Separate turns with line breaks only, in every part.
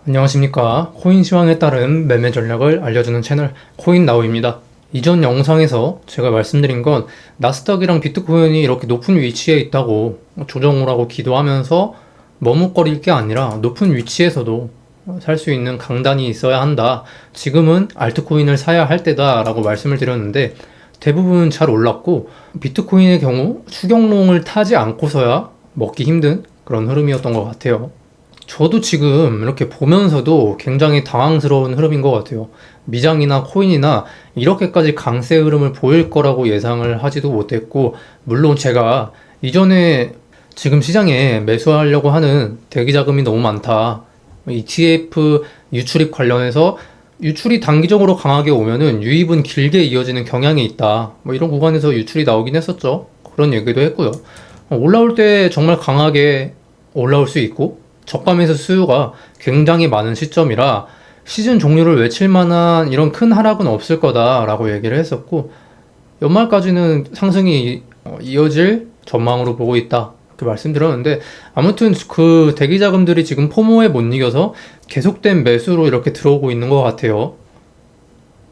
안녕하십니까. 코인 시황에 따른 매매 전략을 알려주는 채널 코인나우입니다. 이전 영상에서 제가 말씀드린 건 나스닥이랑 비트코인이 이렇게 높은 위치에 있다고 조정을 하고 기도하면서 머뭇거릴 게 아니라 높은 위치에서도 살 수 있는 강단이 있어야 한다. 지금은 알트코인을 사야 할 때다 라고 말씀을 드렸는데 대부분 잘 올랐고 비트코인의 경우 추경롱을 타지 않고서야 먹기 힘든 그런 흐름이었던 것 같아요. 저도 지금 이렇게 보면서도 굉장히 당황스러운 흐름인 것 같아요. 미장이나 코인이나 이렇게까지 강세 흐름을 보일 거라고 예상을 하지도 못했고, 물론 제가 이전에 지금 시장에 매수하려고 하는 대기 자금이 너무 많다. ETF 유출입 관련해서 유출이 단기적으로 강하게 오면은 유입은 길게 이어지는 경향이 있다. 뭐 이런 구간에서 유출이 나오긴 했었죠. 그런 얘기도 했고요. 올라올 때 정말 강하게 올라올 수 있고, 저가에서 수요가 굉장히 많은 시점이라 시즌 종료를 외칠 만한 이런 큰 하락은 없을 거다라고 얘기를 했었고, 연말까지는 상승이 이어질 전망으로 보고 있다 이렇게 말씀드렸는데, 아무튼 그 대기 자금들이 지금 포모에 못 이겨서 계속된 매수로 이렇게 들어오고 있는 것 같아요.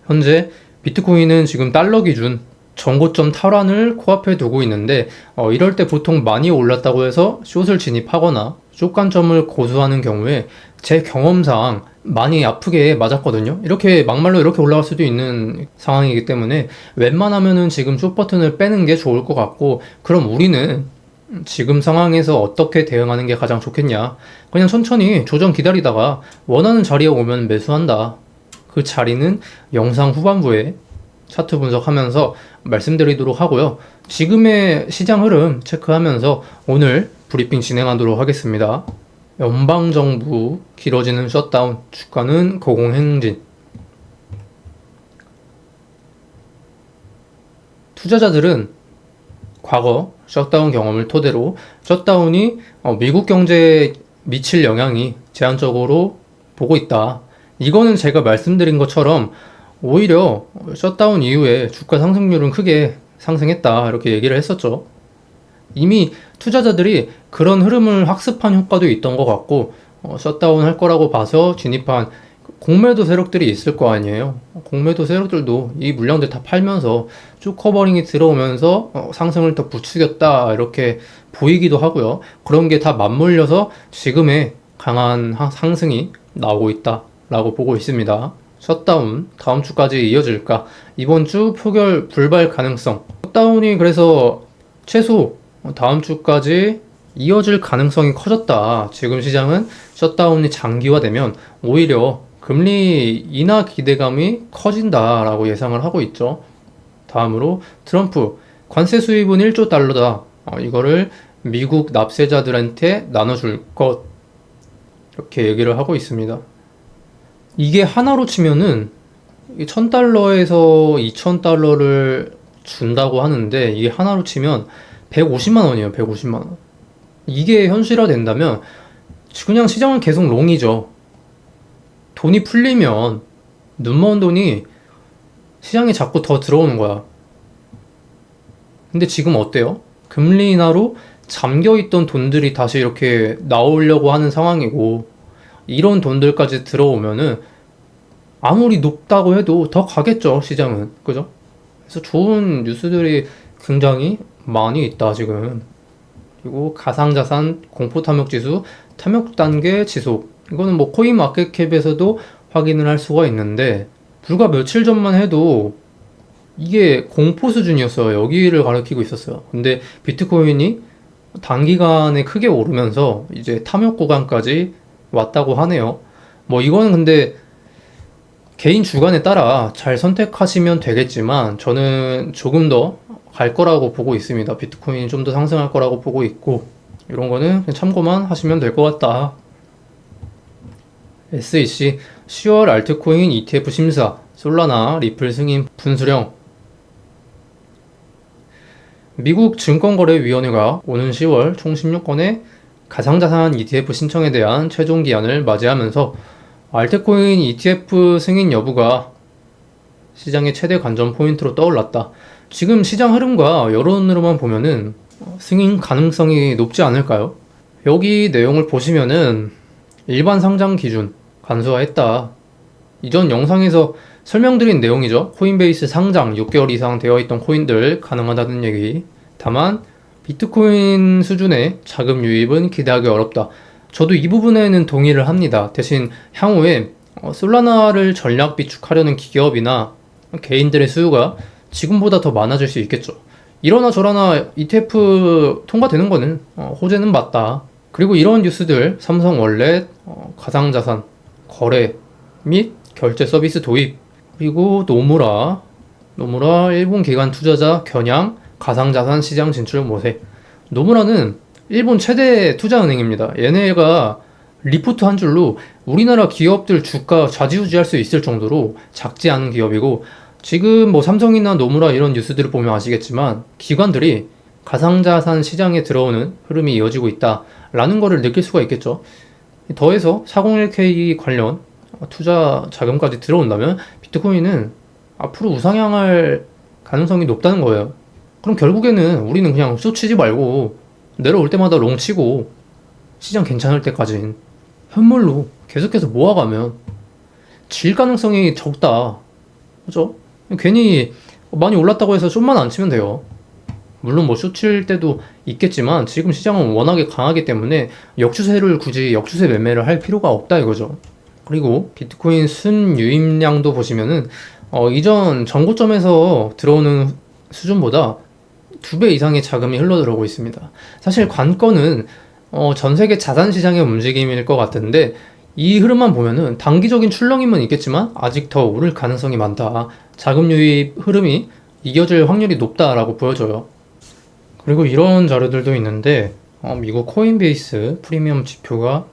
현재 비트코인은 지금 달러 기준 전고점 탈환을 코앞에 두고 있는데, 이럴 때 보통 많이 올랐다고 해서 숏을 진입하거나 숏 관점을 고수하는 경우에 제 경험상 많이 아프게 맞았거든요. 이렇게 막말로 이렇게 올라갈 수도 있는 상황이기 때문에 웬만하면은 지금 숏 버튼을 빼는 게 좋을 것 같고, 그럼 우리는 지금 상황에서 어떻게 대응하는 게 가장 좋겠냐, 그냥 천천히 조정 기다리다가 원하는 자리에 오면 매수한다. 그 자리는 영상 후반부에 차트 분석하면서 말씀드리도록 하고요. 지금의 시장 흐름 체크하면서 오늘 브리핑 진행하도록 하겠습니다. 연방정부 길어지는 셧다운, 주가는 고공행진. 투자자들은 과거 셧다운 경험을 토대로 셧다운이 미국 경제에 미칠 영향이 제한적으로 보고 있다. 이거는 제가 말씀드린 것처럼 오히려 셧다운 이후에 주가 상승률은 크게 상승했다 이렇게 얘기를 했었죠. 이미 투자자들이 그런 흐름을 학습한 효과도 있던 것 같고, 셧다운 할 거라고 봐서 진입한 공매도 세력들이 있을 거 아니에요. 공매도 세력들도 이 물량들 다 팔면서 쭉 커버링이 들어오면서 상승을 더 부추겼다 이렇게 보이기도 하고요. 그런 게 다 맞물려서 지금의 강한 상승이 나오고 있다 라고 보고 있습니다. 셧다운 다음 주까지 이어질까? 이번 주 표결 불발 가능성. 셧다운이 그래서 최소 다음 주까지 이어질 가능성이 커졌다. 지금 시장은 셧다운이 장기화되면 오히려 금리 인하 기대감이 커진다라고 예상을 하고 있죠. 다음으로 트럼프 관세 수입은 1조 달러다. 이거를 미국 납세자들한테 나눠줄 것. 이렇게 얘기를 하고 있습니다. 이게 하나로 치면은 1000달러에서 2000달러를 준다고 하는데, 이게 하나로 치면 150만 원이에요. 150만 원. 이게 현실화 된다면 그냥 시장은 계속 롱이죠. 돈이 풀리면 눈먼 돈이 시장에 자꾸 더 들어오는 거야. 근데 지금 어때요? 금리 인하로 잠겨있던 돈들이 다시 이렇게 나오려고 하는 상황이고, 이런 돈들까지 들어오면은 아무리 높다고 해도 더 가겠죠, 시장은. 그죠? 그래서 좋은 뉴스들이 굉장히 많이 있다, 지금. 그리고 가상자산 공포 탐욕 지수, 탐욕 단계 지속. 이거는 뭐 코인 마켓캡에서도 확인을 할 수가 있는데, 불과 며칠 전만 해도 이게 공포 수준이었어요. 여기를 가리키고 있었어요. 근데 비트코인이 단기간에 크게 오르면서 이제 탐욕 구간까지 왔다고 하네요. 뭐 이거는 근데 개인 주관에 따라 잘 선택하시면 되겠지만, 저는 조금 더 갈 거라고 보고 있습니다. 비트코인이 좀 더 상승할 거라고 보고 있고, 이런 거는 그냥 참고만 하시면 될 것 같다. SEC 10월 알트코인 ETF 심사, 솔라나 리플 승인 분수령. 미국 증권거래위원회가 오는 10월 총 16건의 가상자산 ETF 신청에 대한 최종 기한을 맞이하면서 알트코인 ETF 승인 여부가 시장의 최대 관전 포인트로 떠올랐다. 지금 시장 흐름과 여론으로만 보면은 승인 가능성이 높지 않을까요? 여기 내용을 보시면은 일반 상장 기준, 간소화했다. 이전 영상에서 설명드린 내용이죠. 코인베이스 상장 6개월 이상 되어 있던 코인들 가능하다는 얘기. 다만 비트코인 수준의 자금 유입은 기대하기 어렵다. 저도 이 부분에는 동의를 합니다. 대신 향후에 솔라나를 전략 비축하려는 기업이나 개인들의 수요가 지금보다 더 많아질 수 있겠죠. 이러나 저러나 ETF 통과되는 거는 호재는 맞다. 그리고 이런 뉴스들, 삼성 월렛, 가상자산, 거래 및 결제 서비스 도입, 그리고 노무라 일본 기관 투자자 겨냥 가상자산 시장 진출 모색. 노무라는 일본 최대 투자은행입니다. 얘네가 리포트 한 줄로 우리나라 기업들 주가 좌지우지할 수 있을 정도로 작지 않은 기업이고, 지금 뭐 삼성이나 노무라 이런 뉴스들을 보면 아시겠지만 기관들이 가상자산 시장에 들어오는 흐름이 이어지고 있다라는 거를 느낄 수가 있겠죠. 더해서 401k 관련 투자 자금까지 들어온다면 비트코인은 앞으로 우상향할 가능성이 높다는 거예요. 그럼 결국에는 우리는 그냥 숏 치지 말고 내려올 때마다 롱 치고 시장 괜찮을 때까진 현물로 계속해서 모아가면 질 가능성이 적다. 그죠? 괜히 많이 올랐다고 해서 숏만 안 치면 돼요. 물론 뭐 숏 칠 때도 있겠지만 지금 시장은 워낙에 강하기 때문에 역추세를 굳이 역추세 매매를 할 필요가 없다 이거죠. 그리고 비트코인 순유입량도 보시면은 이전 전고점에서 들어오는 수준보다 2배 이상의 자금이 흘러들어오고 있습니다. 사실 관건은 전 세계 자산 시장의 움직임일 것 같은데, 이 흐름만 보면은 단기적인 출렁임은 있겠지만 아직 더 오를 가능성이 많다. 자금 유입 흐름이 이겨질 확률이 높다라고 보여져요. 그리고 이런 자료들도 있는데 미국 코인베이스 프리미엄 지표가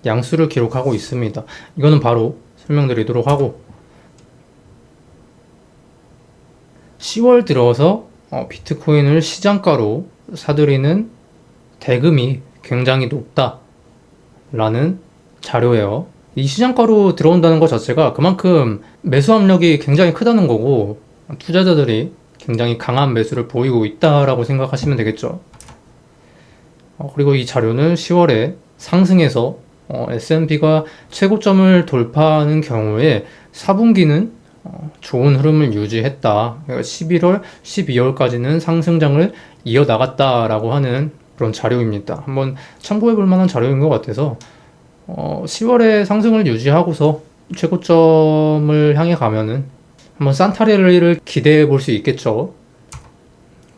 양수를 기록하고 있습니다. 이거는 바로 설명드리도록 하고, 10월 들어서 비트코인을 시장가로 사들이는 대금이 굉장히 높다라는 자료예요. 이 시장가로 들어온다는 것 자체가 그만큼 매수 압력이 굉장히 크다는 거고, 투자자들이 굉장히 강한 매수를 보이고 있다라고 생각하시면 되겠죠. 그리고 이 자료는 10월에 상승해서 S&P가 최고점을 돌파하는 경우에 4분기는 좋은 흐름을 유지했다. 그러니까 11월, 12월까지는 상승장을 이어나갔다라고 하는 그런 자료입니다. 한번 참고해 볼 만한 자료인 것 같아서 10월에 상승을 유지하고서 최고점을 향해 가면은 한번 산타레를 기대해 볼 수 있겠죠.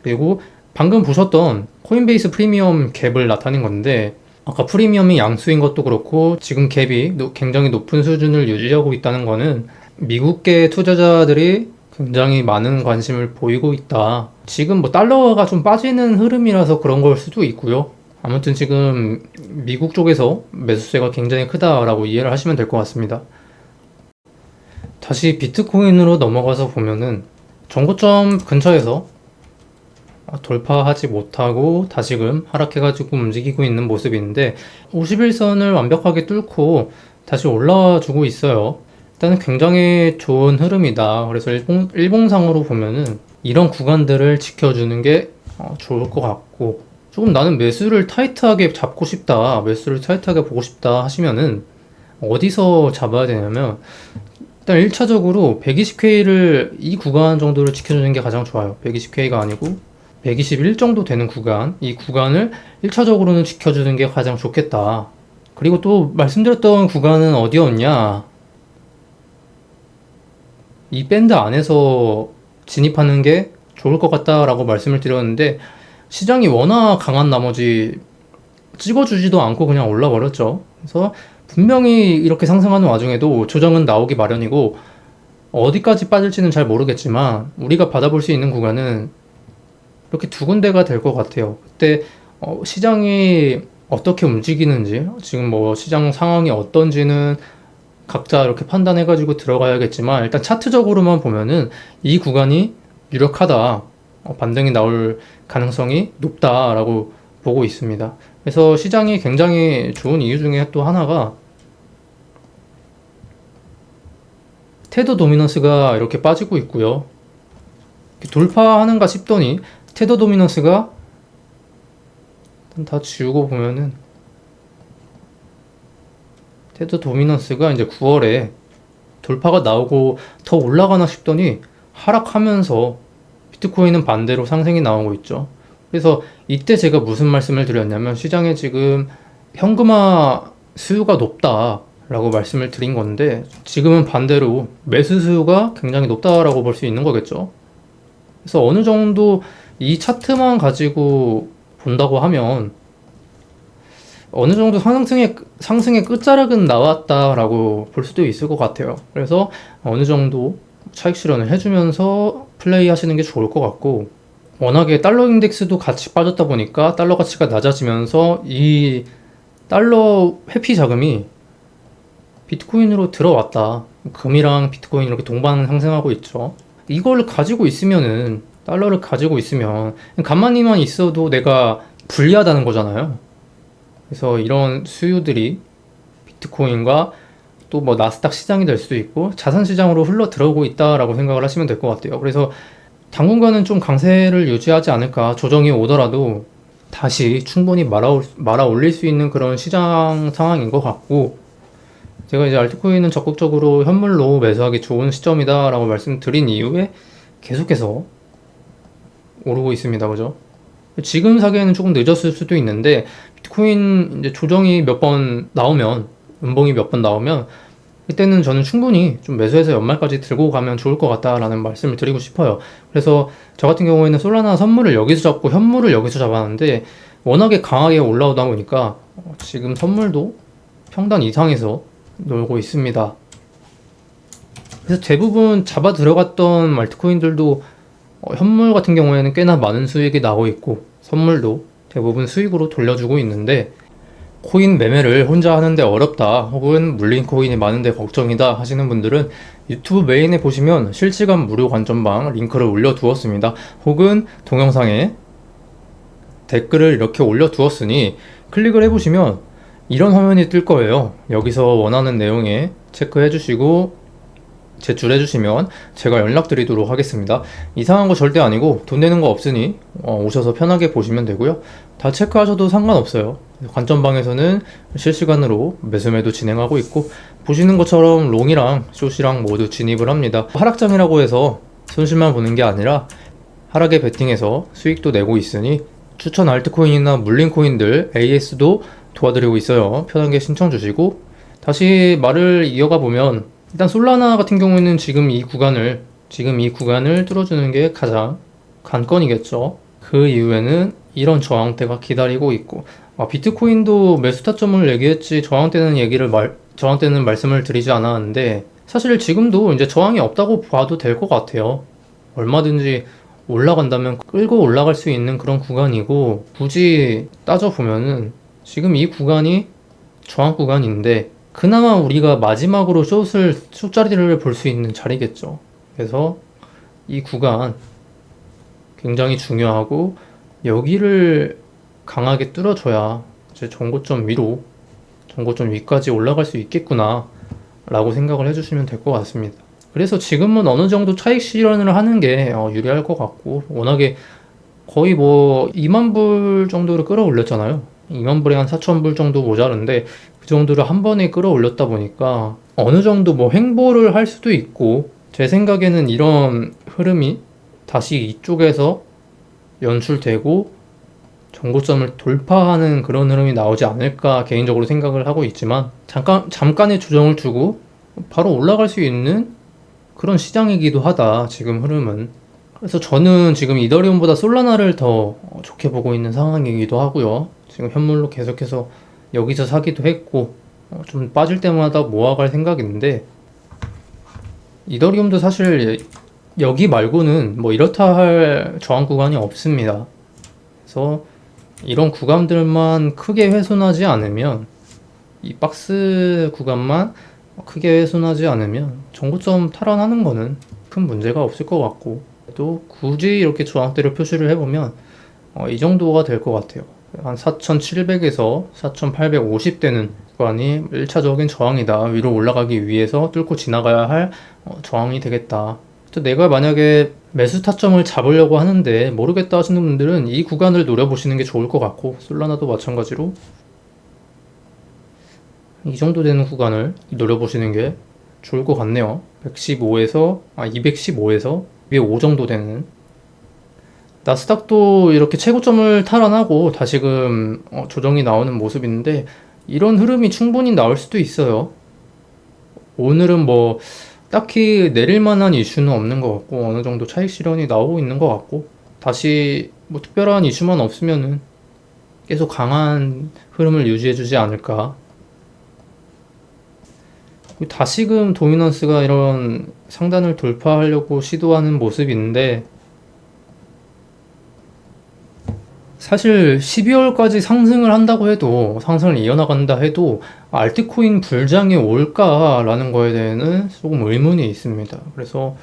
그리고 방금 보셨던 코인베이스 프리미엄 갭을 나타낸 건데, 아까 프리미엄이 양수인 것도 그렇고 지금 갭이 굉장히 높은 수준을 유지하고 있다는 거는 미국계 투자자들이 굉장히 많은 관심을 보이고 있다. 지금 뭐 달러가 좀 빠지는 흐름이라서 그런 걸 수도 있고요. 아무튼 지금 미국 쪽에서 매수세가 굉장히 크다라고 이해를 하시면 될 것 같습니다. 다시 비트코인으로 넘어가서 보면은 전고점 근처에서 돌파하지 못하고 다시금 하락해가지고 움직이고 있는 모습인데, 51선을 완벽하게 뚫고 다시 올라와 주고 있어요. 일단은 굉장히 좋은 흐름이다. 그래서 일봉상으로 보면은 이런 구간들을 지켜주는 게 좋을 것 같고, 조금 나는 매수를 타이트하게 잡고 싶다, 매수를 타이트하게 보고 싶다 하시면은 어디서 잡아야 되냐면, 일단 1차적으로 120K를 이 구간 정도를 지켜주는 게 가장 좋아요. 120K가 아니고 121 정도 되는 구간, 이 구간을 1차적으로는 지켜주는 게 가장 좋겠다. 그리고 또 말씀드렸던 구간은 어디였냐, 이 밴드 안에서 진입하는 게 좋을 것 같다라고 말씀을 드렸는데, 시장이 워낙 강한 나머지 찍어주지도 않고 그냥 올라버렸죠. 그래서 분명히 이렇게 상승하는 와중에도 조정은 나오기 마련이고, 어디까지 빠질지는 잘 모르겠지만 우리가 받아볼 수 있는 구간은 이렇게 두 군데가 될 것 같아요. 그때 시장이 어떻게 움직이는지, 지금 뭐 시장 상황이 어떤지는 각자 이렇게 판단해가지고 들어가야겠지만, 일단 차트적으로만 보면은 이 구간이 유력하다, 반등이 나올 가능성이 높다라고 보고 있습니다. 그래서 시장이 굉장히 좋은 이유 중에 또 하나가 테더 도미넌스가 이렇게 빠지고 있고요. 돌파하는가 싶더니 테더 도미넌스가 다 지우고 보면은 테더 도미넌스가 이제 9월에 돌파가 나오고 더 올라가나 싶더니 하락하면서 비트코인은 반대로 상승이 나오고 있죠. 그래서 이때 제가 무슨 말씀을 드렸냐면 시장에 지금 현금화 수요가 높다라고 말씀을 드린 건데 지금은 반대로 매수 수요가 굉장히 높다라고 볼 수 있는 거겠죠. 그래서 어느 정도 이 차트만 가지고 본다고 하면 어느 정도 상승의 끝자락은 나왔다라고 볼 수도 있을 것 같아요. 그래서 어느 정도 차익 실현을 해주면서 플레이 하시는 게 좋을 것 같고, 워낙에 달러 인덱스도 같이 빠졌다 보니까 달러 가치가 낮아지면서 이 달러 회피 자금이 비트코인으로 들어왔다. 금이랑 비트코인 이렇게 동반 상승하고 있죠. 이걸 가지고 있으면은, 달러를 가지고 있으면 가만히만 있어도 내가 불리하다는 거잖아요. 그래서 이런 수요들이 비트코인과 또 뭐 나스닥 시장이 될 수도 있고 자산 시장으로 흘러 들어오고 있다라고 생각을 하시면 될 것 같아요. 그래서 당분간은 좀 강세를 유지하지 않을까. 조정이 오더라도 다시 충분히 말아 올릴 수 있는 그런 시장 상황인 것 같고, 제가 이제 알트코인은 적극적으로 현물로 매수하기 좋은 시점이다라고 말씀드린 이후에 계속해서 오르고 있습니다. 그죠? 지금 사기에는 조금 늦었을 수도 있는데, 비트코인 이제 조정이 몇 번 나오면, 음봉이 몇 번 나오면, 이때는 저는 충분히 좀 매수해서 연말까지 들고 가면 좋을 것 같다라는 말씀을 드리고 싶어요. 그래서 저 같은 경우에는 솔라나 선물을 여기서 잡고 현물을 여기서 잡았는데, 워낙에 강하게 올라오다 보니까 지금 선물도 평단 이상에서 놀고 있습니다. 그래서 대부분 잡아 들어갔던 알트코인들도 현물 같은 경우에는 꽤나 많은 수익이 나오고 있고 선물도 대부분 수익으로 돌려주고 있는데, 코인 매매를 혼자 하는데 어렵다 혹은 물린 코인이 많은데 걱정이다 하시는 분들은 유튜브 메인에 보시면 실시간 무료 관전방 링크를 올려두었습니다. 혹은 동영상에 댓글을 이렇게 올려두었으니 클릭을 해보시면 이런 화면이 뜰 거예요. 여기서 원하는 내용에 체크해 주시고 제출해 주시면 제가 연락드리도록 하겠습니다. 이상한 거 절대 아니고 돈 내는 거 없으니 오셔서 편하게 보시면 되고요. 다 체크하셔도 상관없어요. 관점방에서는 실시간으로 매수매도 진행하고 있고, 보시는 것처럼 롱이랑 숏이랑 모두 진입을 합니다. 하락장이라고 해서 손실만 보는 게 아니라 하락에 베팅해서 수익도 내고 있으니 추천 알트코인이나 물린 코인들 AS도 도와드리고 있어요. 편하게 신청 주시고, 다시 말을 이어가 보면 일단 솔라나 같은 경우에는 지금 이 구간을 뚫어주는 게 가장 관건이겠죠. 그 이후에는 이런 저항대가 기다리고 있고, 비트코인도 매수 타점을 얘기했지 저항대는 말씀을 드리지 않았는데, 사실 지금도 이제 저항이 없다고 봐도 될 것 같아요. 얼마든지 올라간다면 끌고 올라갈 수 있는 그런 구간이고, 굳이 따져보면은 지금 이 구간이 저항 구간인데 그나마 우리가 마지막으로 숏자리를 볼 수 있는 자리겠죠. 그래서 이 구간 굉장히 중요하고, 여기를 강하게 뚫어줘야 이제 전고점 위까지 올라갈 수 있겠구나 라고 생각을 해주시면 될 것 같습니다. 그래서 지금은 어느 정도 차익 실현을 하는 게 유리할 것 같고, 워낙에 거의 뭐 2만 불 정도를 끌어올렸잖아요. 2만 불에 한 4천 불 정도 모자른데 그 정도를 한 번에 끌어올렸다 보니까 어느 정도 뭐 횡보를 할 수도 있고, 제 생각에는 이런 흐름이 다시 이쪽에서 연출되고 전고점을 돌파하는 그런 흐름이 나오지 않을까 개인적으로 생각을 하고 있지만, 잠깐의 조정을 주고 바로 올라갈 수 있는 그런 시장이기도 하다 지금 흐름은. 그래서 저는 지금 이더리움보다 솔라나를 더 좋게 보고 있는 상황이기도 하고요. 지금 현물로 계속해서 여기서 사기도 했고 좀 빠질 때마다 모아갈 생각인데, 이더리움도 사실 여기 말고는 뭐 이렇다 할 저항 구간이 없습니다. 그래서 이런 구간들만 크게 훼손하지 않으면, 이 박스 구간만 크게 훼손하지 않으면 전고점 탈환하는 거는 큰 문제가 없을 것 같고, 또 굳이 이렇게 저항대를 표시를 해보면 이 정도가 될 것 같아요. 한 4,700에서 4,850대는 구간이 1차적인 저항이다. 위로 올라가기 위해서 뚫고 지나가야 할 저항이 되겠다. 또 내가 만약에 매수 타점을 잡으려고 하는데 모르겠다 하시는 분들은 이 구간을 노려보시는 게 좋을 것 같고, 솔라나도 마찬가지로. 이 정도 되는 구간을 노려보시는 게 좋을 것 같네요. 215에서 205 정도 되는. 나스닥도 이렇게 최고점을 탈환하고 다시금 조정이 나오는 모습인데, 이런 흐름이 충분히 나올 수도 있어요. 오늘은 뭐 딱히 내릴 만한 이슈는 없는 것 같고, 어느 정도 차익 실현이 나오고 있는 것 같고, 다시 뭐 특별한 이슈만 없으면은 계속 강한 흐름을 유지해주지 않을까. 다시금 도미넌스가 이런 상단을 돌파하려고 시도하는 모습인데, 사실 12월까지 상승을 한다고 해도, 상승을 이어나간다 해도 알트코인 불장이 올까라는 거에 대해서는 조금 의문이 있습니다. 그래서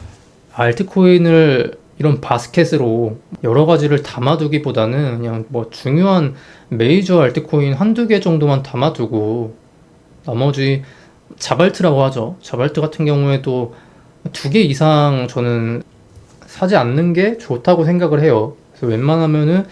알트코인을 이런 바스켓으로 여러 가지를 담아두기보다는 그냥 뭐 중요한 메이저 알트코인 한두 개 정도만 담아두고, 나머지 자발트라고 하죠. 자발트 같은 경우에도 2개 이상 저는 사지 않는 게 좋다고 생각을 해요. 그래서 웬만하면은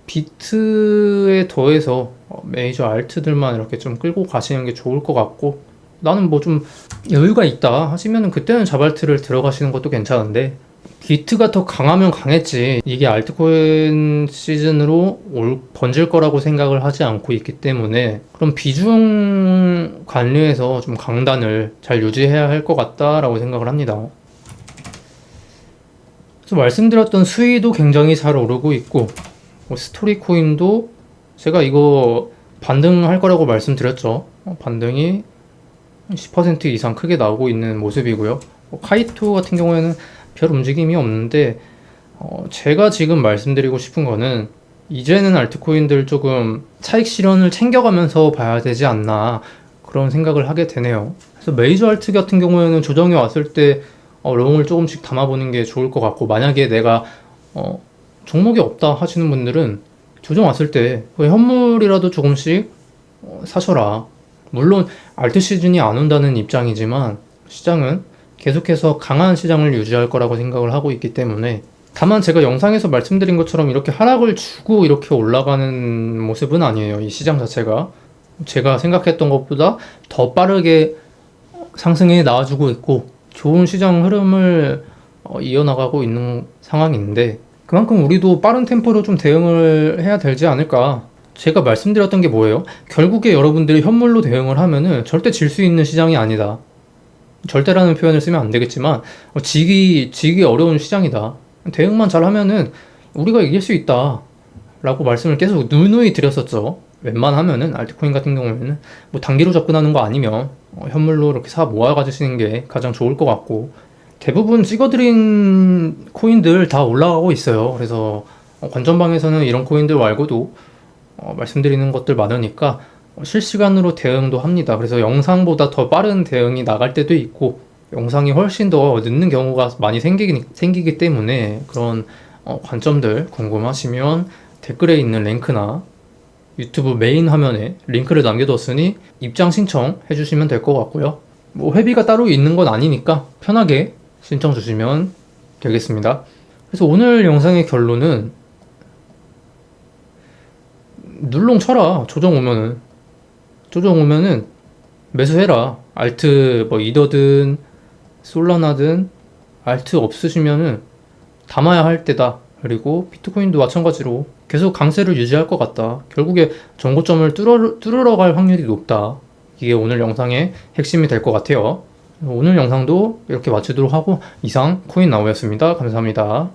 비트에 더해서 메이저 알트들만 이렇게 좀 끌고 가시는 게 좋을 것 같고, 나는 뭐 좀 여유가 있다 하시면은 그때는 자발트를 들어가시는 것도 괜찮은데, 비트가 더 강하면 강했지 이게 알트코인 시즌으로 번질 거라고 생각을 하지 않고 있기 때문에, 그럼 비중 관리에서 좀 강단을 잘 유지해야 할 것 같다라고 생각을 합니다. 그래서 말씀드렸던 수위도 굉장히 잘 오르고 있고, 스토리 코인도 제가 이거 반등할 거라고 말씀드렸죠. 반등이 10% 이상 크게 나오고 있는 모습이고요. 카이토 같은 경우에는 별 움직임이 없는데, 제가 지금 말씀드리고 싶은 거는 이제는 알트코인들 조금 차익 실현을 챙겨가면서 봐야 되지 않나, 그런 생각을 하게 되네요. 그래서 메이저 알트 같은 경우에는 조정이 왔을 때 롱을 조금씩 담아보는 게 좋을 것 같고, 만약에 내가 종목이 없다 하시는 분들은 조정 왔을 때 현물이라도 조금씩 사셔라. 물론 알트 시즌이 안 온다는 입장이지만 시장은 계속해서 강한 시장을 유지할 거라고 생각을 하고 있기 때문에, 다만 제가 영상에서 말씀드린 것처럼 이렇게 하락을 주고 이렇게 올라가는 모습은 아니에요. 이 시장 자체가 제가 생각했던 것보다 더 빠르게 상승해 나와주고 있고, 좋은 시장 흐름을 이어나가고 있는 상황인데, 그만큼 우리도 빠른 템포로 좀 대응을 해야 되지 않을까. 제가 말씀드렸던 게 뭐예요? 결국에 여러분들이 현물로 대응을 하면은 절대 질 수 있는 시장이 아니다. 절대라는 표현을 쓰면 안 되겠지만 지기 어려운 시장이다. 대응만 잘하면은 우리가 이길 수 있다 라고 말씀을 계속 누누이 드렸었죠. 웬만하면은 알트코인 같은 경우에는 뭐 단기로 접근하는 거 아니면 현물로 이렇게 사 모아 가지시는 게 가장 좋을 것 같고, 대부분 찍어드린 코인들 다 올라가고 있어요. 그래서 관전방에서는 이런 코인들 말고도 말씀드리는 것들 많으니까 실시간으로 대응도 합니다. 그래서 영상보다 더 빠른 대응이 나갈 때도 있고, 영상이 훨씬 더 늦는 경우가 많이 생기기 때문에, 그런 관점들 궁금하시면 댓글에 있는 링크나 유튜브 메인 화면에 링크를 남겨뒀으니 입장 신청 해주시면 될 것 같고요. 뭐 회비가 따로 있는 건 아니니까 편하게 신청 주시면 되겠습니다. 그래서 오늘 영상의 결론은 눌렁 쳐라. 조정 오면은 매수해라. 알트 뭐 이더든 솔라나든 알트 없으시면은 담아야 할 때다. 그리고 비트코인도 마찬가지로 계속 강세를 유지할 것 같다. 결국에 전고점을 뚫으러 갈 확률이 높다. 이게 오늘 영상의 핵심이 될 것 같아요. 오늘 영상도 이렇게 마치도록 하고, 이상 코인나우였습니다. 감사합니다.